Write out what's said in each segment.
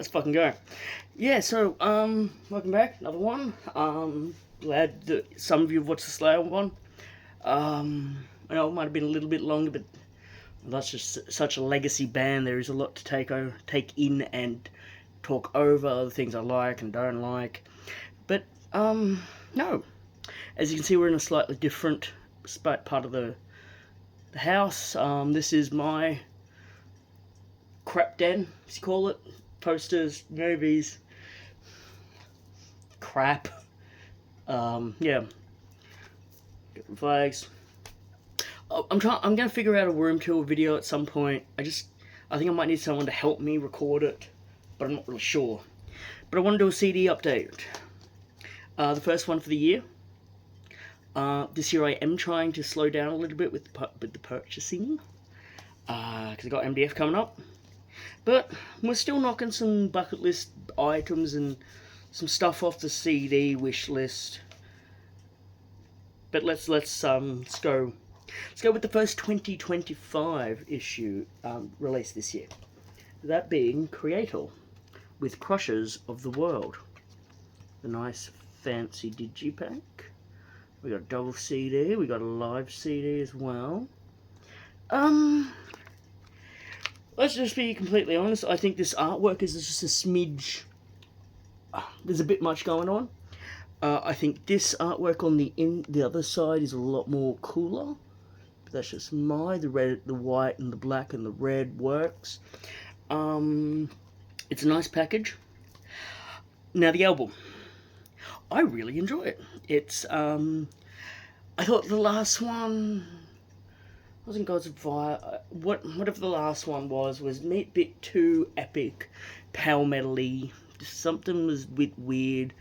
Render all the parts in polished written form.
Let's fucking go. Yeah, so, welcome back. Another one. Glad that some of you have watched the Slayer one. I know it might have been a little bit longer, but that's just such a legacy band. There is a lot to take in and talk over, the things I like and don't like. But, no. As you can see, we're in a slightly different part of the house. This is my crap den, as you call it. Posters, movies, crap. Yeah. Get the flags. Oh, I'm gonna figure out a room tour video at some point. I think I might need someone to help me record it, but I'm not really sure. But I want to do a CD update. The first one for the year. This year I am trying to slow down a little bit with the purchasing, because I got MDF coming up. But we're still knocking some bucket list items and some stuff off the CD wish list. But let's go with the first 2025 issue released this year. That being Creator with Crushers of the World. The nice fancy digipack. We got a double CD, we got a live CD as well. Let's just be completely honest, I think this artwork is just a smidge. There's a bit much going on. I think this artwork on the other side is a lot more cooler. But that's just the red, the white, and the black and the red works. It's a nice package. Now the album, I really enjoy it. It's I thought the last one wasn't Gods of Fire. Whatever the last one was a bit too epic, power metal-y. Something was a bit weird.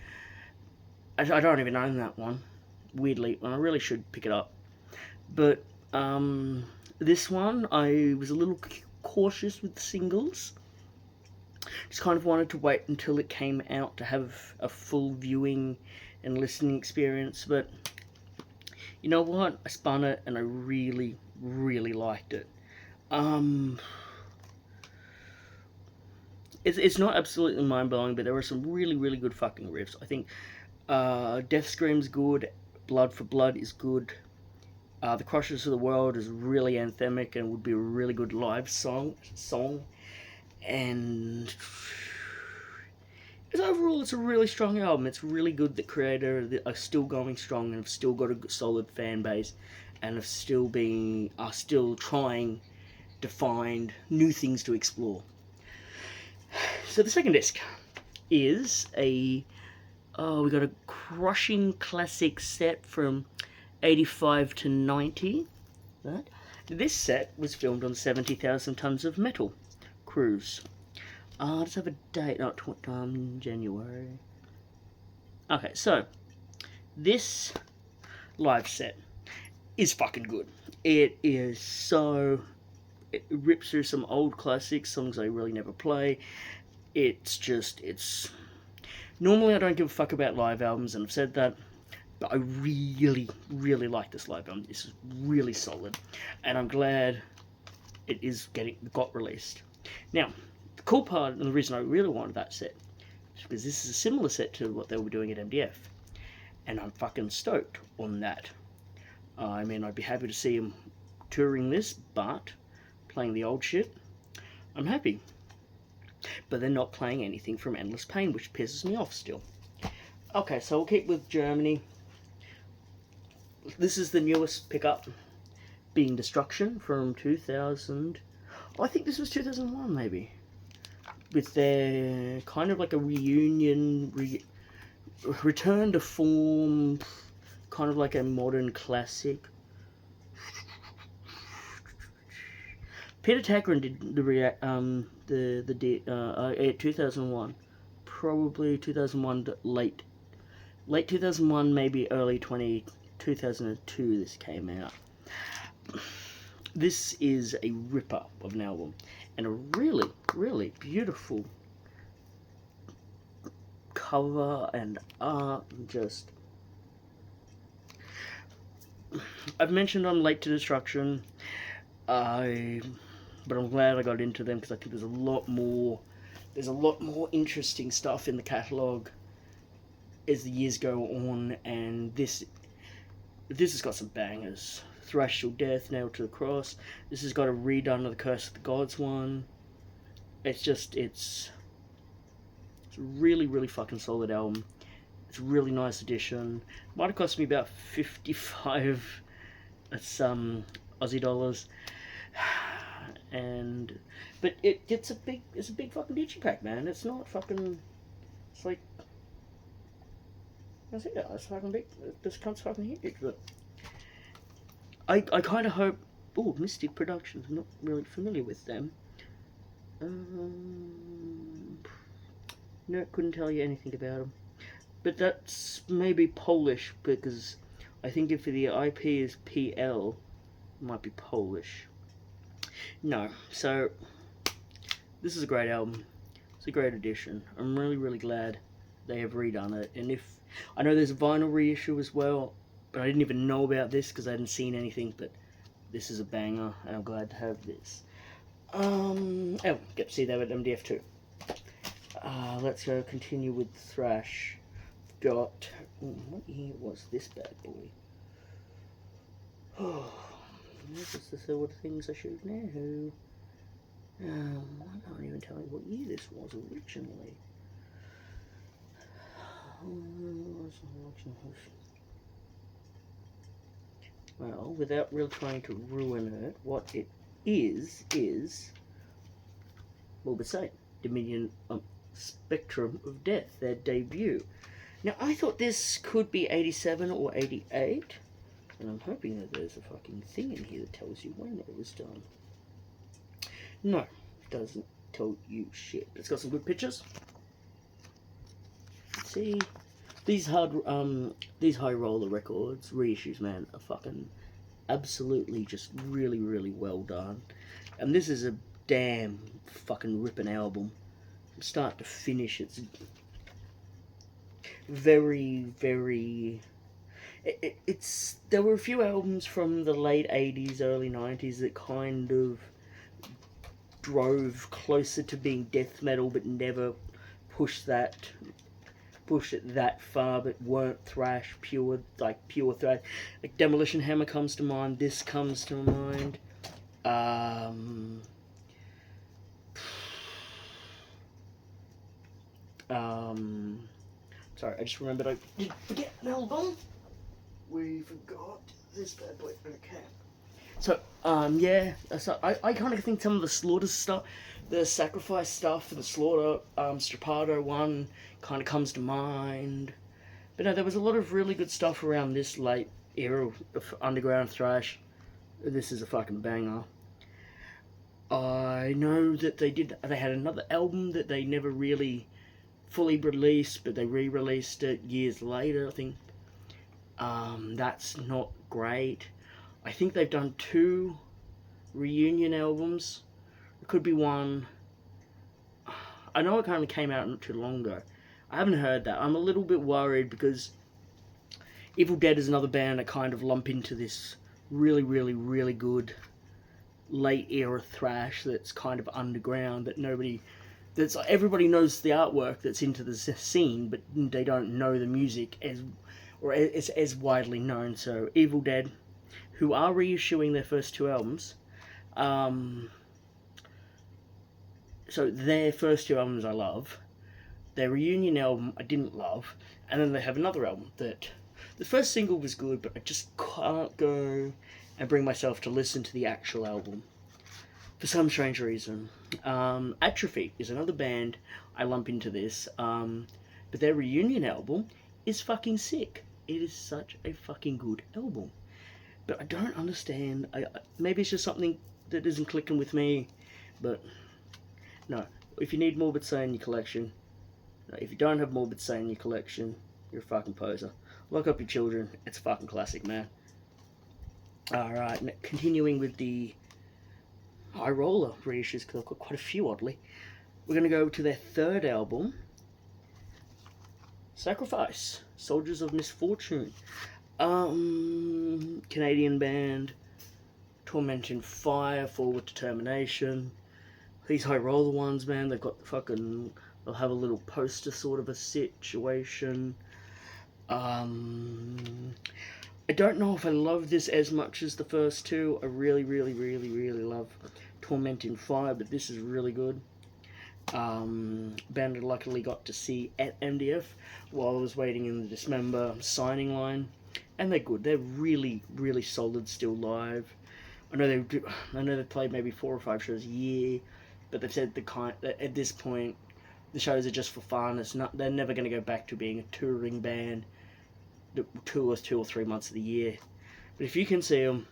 I don't even own that one, weirdly, and I really should pick it up. But this one, I was a little cautious with the singles. Just kind of wanted to wait until it came out to have a full viewing and listening experience. But you know what? I spun it and I really, really liked it. It's not absolutely mind-blowing, but there are some really, really good fucking riffs. I think Death Scream's good, Blood for Blood is good, The Crushers of the World is really anthemic and would be a really good live song. And overall, it's a really strong album. It's really good that Creator are still going strong and have still got a solid fan base, and are still trying to find new things to explore. So the second disc is we got a Crushing Classic set from 85 to 90. This set was filmed on 70,000 Tons of Metal cruise. Let's have a date, not January. Okay, so this live set is fucking good. It rips through some old classics, songs I really never play. Normally I don't give a fuck about live albums, and I've said that, but I really, really like this live album. This is really solid, and I'm glad it got released. Now, the cool part, and the reason I really wanted that set, is because this is a similar set to what they were doing at MDF, and I'm fucking stoked on that. I mean, I'd be happy to see them touring this, but playing the old shit, I'm happy. But they're not playing anything from Endless Pain, which pisses me off still. Okay, so we'll keep with Germany. This is the newest pickup, being Destruction from 2000. I think this was 2001 maybe. With their kind of like a reunion, return to form, kind of like a modern classic. Peter Tägtgren did the 2001, probably 2001 late 2001, maybe early 2002 this came out. This is a ripper of an album, and a really, really beautiful cover and art. I've mentioned I'm late to Destruction, but I'm glad I got into them because I think there's a lot more there's a lot more interesting stuff in the catalogue as the years go on, and this has got some bangers. Thrash Till Death, Nailed to the Cross. This has got a redone of the Curse of the Gods one. It's a really, really fucking solid album. It's a really nice addition. Might have cost me about 55 Aussie dollars. But it's a big fucking digipack, man. It's not fucking, it's like, I see that, it's fucking big. This cunt's fucking huge, but I kind of hope. Oh, Mystic Productions. I'm not really familiar with them. No, couldn't tell you anything about them. But that's maybe Polish, because I think if the IP is PL, it might be Polish. No, so this is a great album. It's a great addition. I'm really, really glad they have redone it. And if I know there's a vinyl reissue as well, but I didn't even know about this because I hadn't seen anything. But this is a banger, and I'm glad to have this. Get to see that at MDF2. Let's go continue with thrash. Got what year was this bad boy? Oh, this is the sort of things I should know. I can't even tell you what year this was originally. Well, without really trying to ruin it, what it is Morbid Saint, Dominion Spectrum of Death, their debut. Now, I thought this could be 87 or 88, and I'm hoping that there's a fucking thing in here that tells you when it was done. No, it doesn't tell you shit. It's got some good pictures. Let's see, these High Roller Records reissues, man, are fucking absolutely just really, really well done. And this is a damn fucking ripping album. From start to finish, it's very, very... There were a few albums from the late 80s, early 90s that kind of drove closer to being death metal, but never pushed it that far, but weren't thrash, pure thrash. Like Demolition Hammer comes to mind, this comes to mind. Sorry, I just remembered I did forget an album. We forgot this bad boy. Okay. So, yeah. So I kind of think some of the Slaughter stuff, the Sacrifice stuff, the Slaughter, Strapato one kind of comes to mind. But no, there was a lot of really good stuff around this late era of underground thrash. This is a fucking banger. I know that they had another album that they never really fully released, but they re-released it years later, I think. That's not great. I think they've done 2 reunion albums. It could be one. I know it kind of came out not too long ago. I haven't heard that. I'm a little bit worried because Evil Dead is another band that kind of lump into this really, really, really good late era thrash that's kind of underground, that everybody knows the artwork that's into the scene, but they don't know the music as widely known. So Evil Dead, who are reissuing their first 2 albums, so their first 2 albums I love, their reunion album I didn't love, and then they have another album that the first single was good, but I just can't go and bring myself to listen to the actual album for some strange reason. Atrophy is another band I lump into this, but their reunion album is fucking sick. It is such a fucking good album. But I don't understand. Maybe it's just something that isn't clicking with me, but no. If you need Morbid Saint in your collection, no. If you don't have Morbid Saint in your collection, you're a fucking poser. Lock up your children. It's a fucking classic, man. Alright, continuing with the High Roller reissues, because I've got quite a few, oddly. We're going to go to their 3rd album, Sacrifice, Soldiers of Misfortune. Canadian band, Tormenting Fire, Forward Determination. These high roller ones, man, they've got fucking, they'll have a little poster sort of a situation. I don't know if I love this as much as the first two. I really love Torment in Fire, but this is really good. Band I luckily got to see at MDF while I was waiting in the Dismember signing line, and they're good. They're really solid still live. I know they've played maybe 4 or 5 shows a year, but they've said that at this point the shows are just for fun. They're never going to go back to being a touring band that tours 2 or 3 months of the year. But if you can see them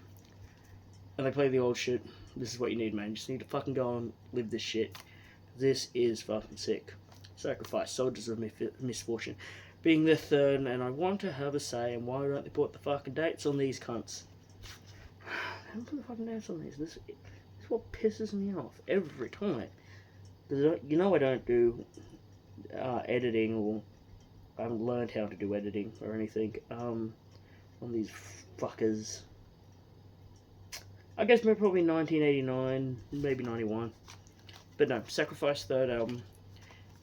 and they play the old shit, this is what you need, man. You just need to fucking go and live this shit. This is fucking sick. Sacrifice, Soldiers of Misfortune, being their third, and I want to have a say, and why don't they put the fucking dates on these cunts? They don't put the fucking dates on these. This is what pisses me off every time. You know I don't do editing, or I haven't learned how to do editing or anything on these fuckers. I guess maybe probably 1989, maybe 91. But no, Sacrifice third album,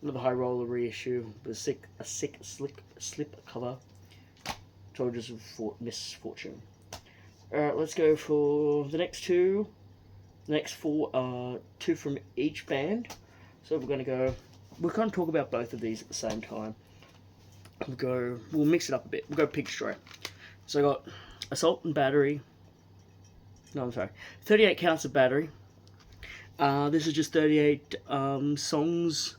another High Roller reissue, with a sick slip cover. Soldiers of Misfortune. Alright, let's go for the next two. The next 4 are 2 from each band. So we're going to talk about both of these at the same time. We'll mix it up a bit. We'll go Pig Destroyer. So I got Assault and Battery. No, I'm sorry. 38 Counts of Battery. This is just 38 songs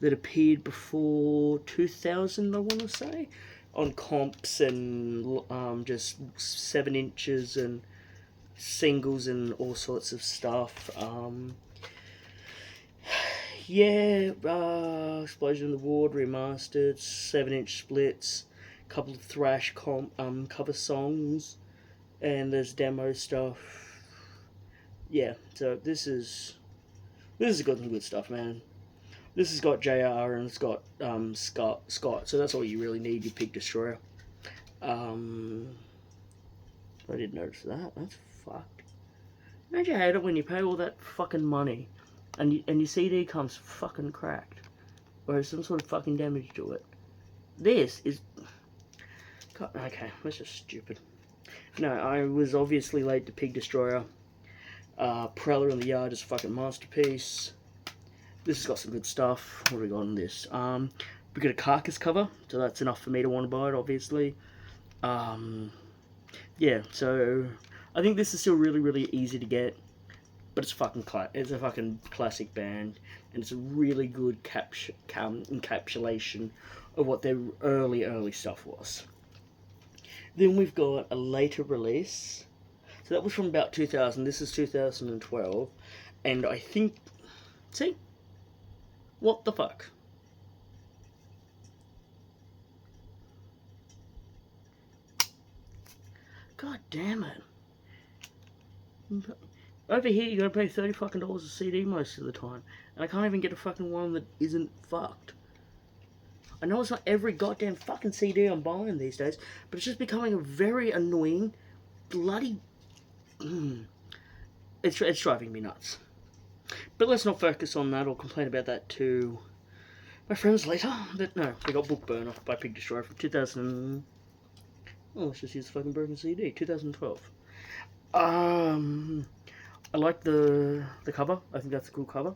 that appeared before 2000, I want to say, on comps and just 7 inches and singles and all sorts of stuff. Explosion in the Ward remastered, 7-inch splits, couple of thrash cover songs, and there's demo stuff. Yeah, so this is got some good stuff, man. This has got JR and it's got Scott, so that's all you really need, your Pig Destroyer. I didn't notice that. That's fucked. Don't you hate it when you pay all that fucking money and your CD comes fucking cracked, or has some sort of fucking damage to it? This is... God, okay, that's just stupid. No, I was obviously late to Pig Destroyer. Preller in the Yard is a fucking masterpiece. This has got some good stuff. What have we got on this? We got a Carcass cover, so that's enough for me to want to buy it, obviously. Yeah, so I think this is still really easy to get, but it's a fucking classic band, and it's a really good encapsulation of what their early stuff was. Then we've got a later release. So that was from about 2000. This is 2012. And I think... See? What the fuck? God damn it. Over here, you're gonna pay $30 fucking a CD most of the time. And I can't even get a fucking one that isn't fucked. I know it's not every goddamn fucking CD I'm buying these days, but it's just becoming a very annoying, bloody... It's driving me nuts. But let's not focus on that or complain about that to my friends later. No, we got Book Burner by Pig Destroyer from 2000... Oh, let's just use the fucking broken CD. 2012. I like the cover. I think that's a cool cover.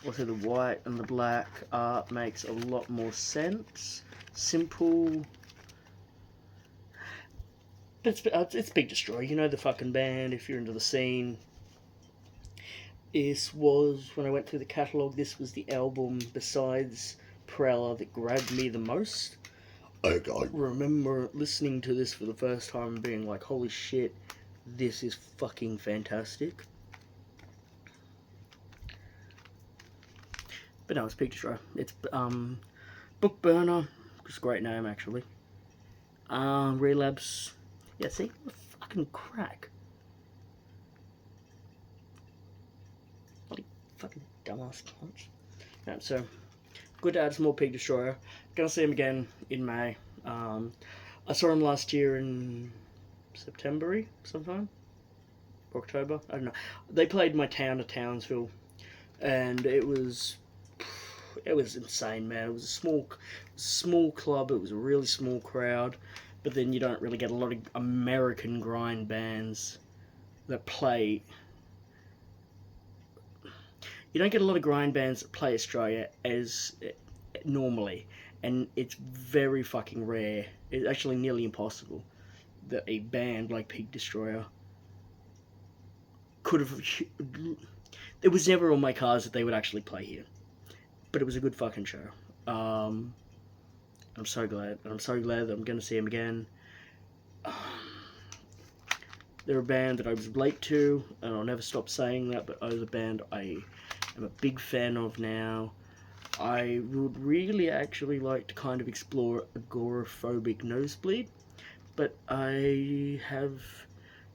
Also the white and the black art makes a lot more sense. Simple. But it's Pig Destroyer. You know the fucking band if you're into the scene. This was, when I went through the catalogue, this was the album besides Preller that grabbed me the most. I remember listening to this for the first time and being like, holy shit, this is fucking fantastic. But no, it's Pig Destroyer. It's Book Burner, just a great name actually. Relapse. Yeah, see? What a fucking crack. Bloody fucking dumbass cunts. No, so, good to add some more Pig Destroyer. Gonna see him again in May. I saw him last year in September sometime. October. I don't know. They played my town of Townsville, and it was insane, man. It was a small club. It was a really small crowd, but then you don't really get a lot of American grind bands that play. You don't get a lot of grind bands that play Australia as normally, and it's very fucking rare. It's actually nearly impossible that a band like Pig Destroyer could have. It was never on my cards that they would actually play here, but it was a good fucking show. I'm so glad. I'm so glad that I'm going to see them again. They're a band that I was late to, and I'll never stop saying that, but they're a band I am a big fan of now. I would really actually like to kind of explore agoraphobic Nosebleed, but I have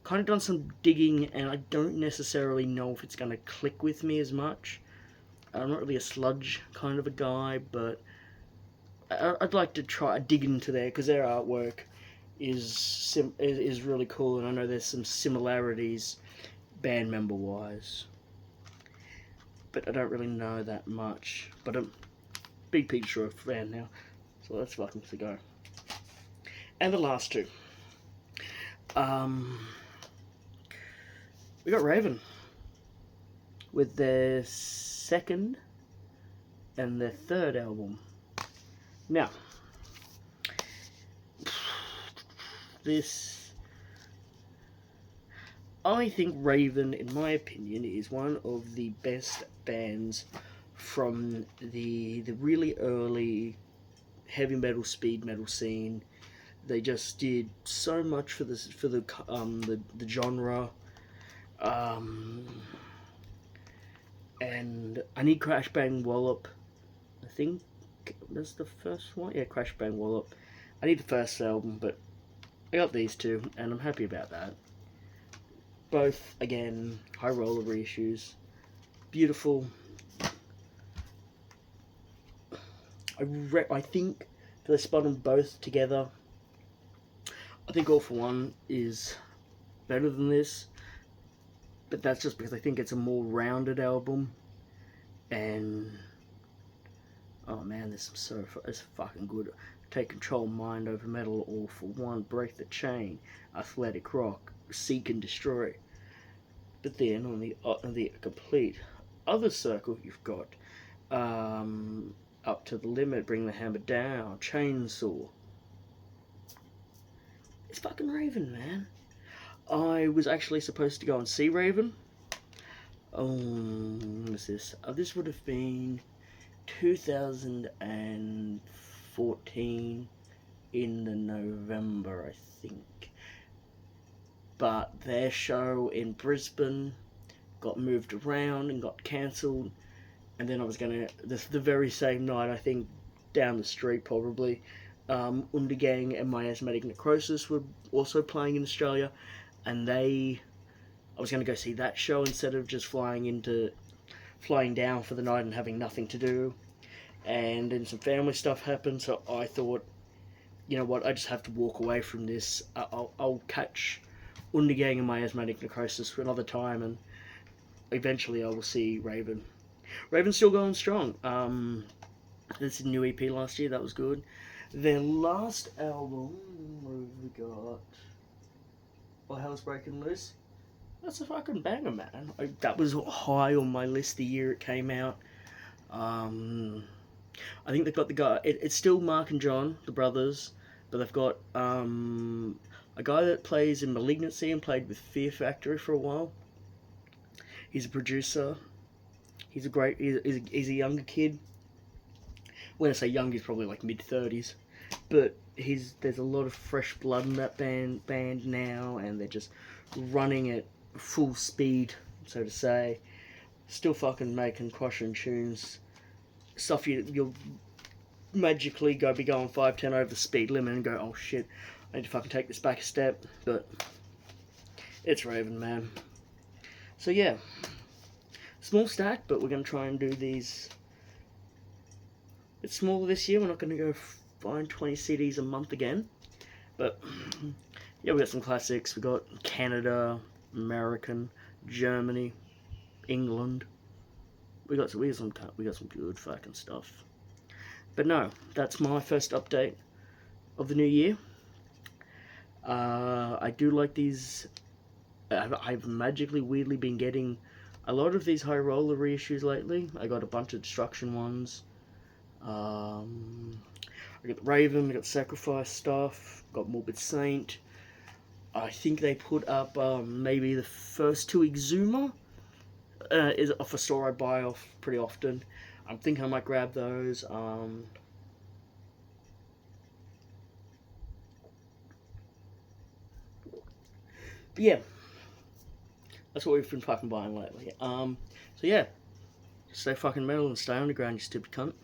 kind of done some digging, and I don't necessarily know if it's going to click with me as much. I'm not really a sludge kind of a guy, but I'd like to try dig into there, because their artwork is really cool, and I know there's some similarities band member wise, but I don't really know that much. But I'm a big Pig Destroyer fan now, so let's fucking go. And the last two, we got Raven with their second and their third album. Now, I think Raven, in my opinion, is one of the best bands from the really early heavy metal, speed metal scene. They just did so much for the genre. And I Need Crash Bang Wallop, I think that's the first one. Yeah, Crash Bang Wallop. I need the first album, but I got these two, and I'm happy about that. Both, again, high roller reissues. Beautiful. I think if they spun them both together, I think All For One is better than this. But that's just because I think it's a more rounded album. And oh man, it's fucking good. Take Control, Mind Over Metal, All For One, Break the Chain, Athletic Rock, Seek and Destroy. But then on the complete other circle, you've got Up to the Limit, Bring the Hammer Down, Chainsaw. It's fucking Raven, man. I was actually supposed to go and see Raven. When was this? This would have been 2014 in the November, I think. But their show in Brisbane got moved around and got cancelled. And then I was gonna, the very same night, I think, down the street probably, Undergang and Miasmatic Necrosis were also playing in Australia. And I was going to go see that show instead of just flying down for the night and having nothing to do. And then some family stuff happened, so I thought, you know what, I just have to walk away from this. I'll catch Undergang and Miasmatic Necrosis for another time, and eventually I will see Raven. Raven's still going strong. This is a new EP last year, that was good. Their last album, what have we got? Well, Hell's Breaking Loose. That's a fucking banger, man. That was high on my list the year it came out. I think they've got the guy. It's still Mark and John, the brothers, but they've got a guy that plays in Malignancy and played with Fear Factory for a while. He's a producer. He's a younger kid. When I say young, he's probably like mid-30s, but there's a lot of fresh blood in that band now, and they're just running at full speed, so to say. Still fucking making crushing tunes. Stuff you'll magically be going 5-10 over the speed limit and go, oh shit, I need to fucking take this back a step. But it's Raven, man. So yeah, small stack, but we're gonna try and do these. It's smaller this year. We're not gonna go find 20 CDs a month again, but yeah, we got some classics. We got Canada, American, Germany, England. We got some good fucking stuff. But no, that's my first update of the new year. I do like these. I've magically, weirdly been getting a lot of these high roller reissues lately. I got a bunch of Destruction ones. I got the Raven, I got Sacrifice stuff, got Morbid Saint. I think they put up maybe the first two Exuma. Is off a store I buy off pretty often. I think I might grab those. But yeah, that's what we've been fucking buying lately. So yeah, stay fucking metal and stay underground, you stupid cunt.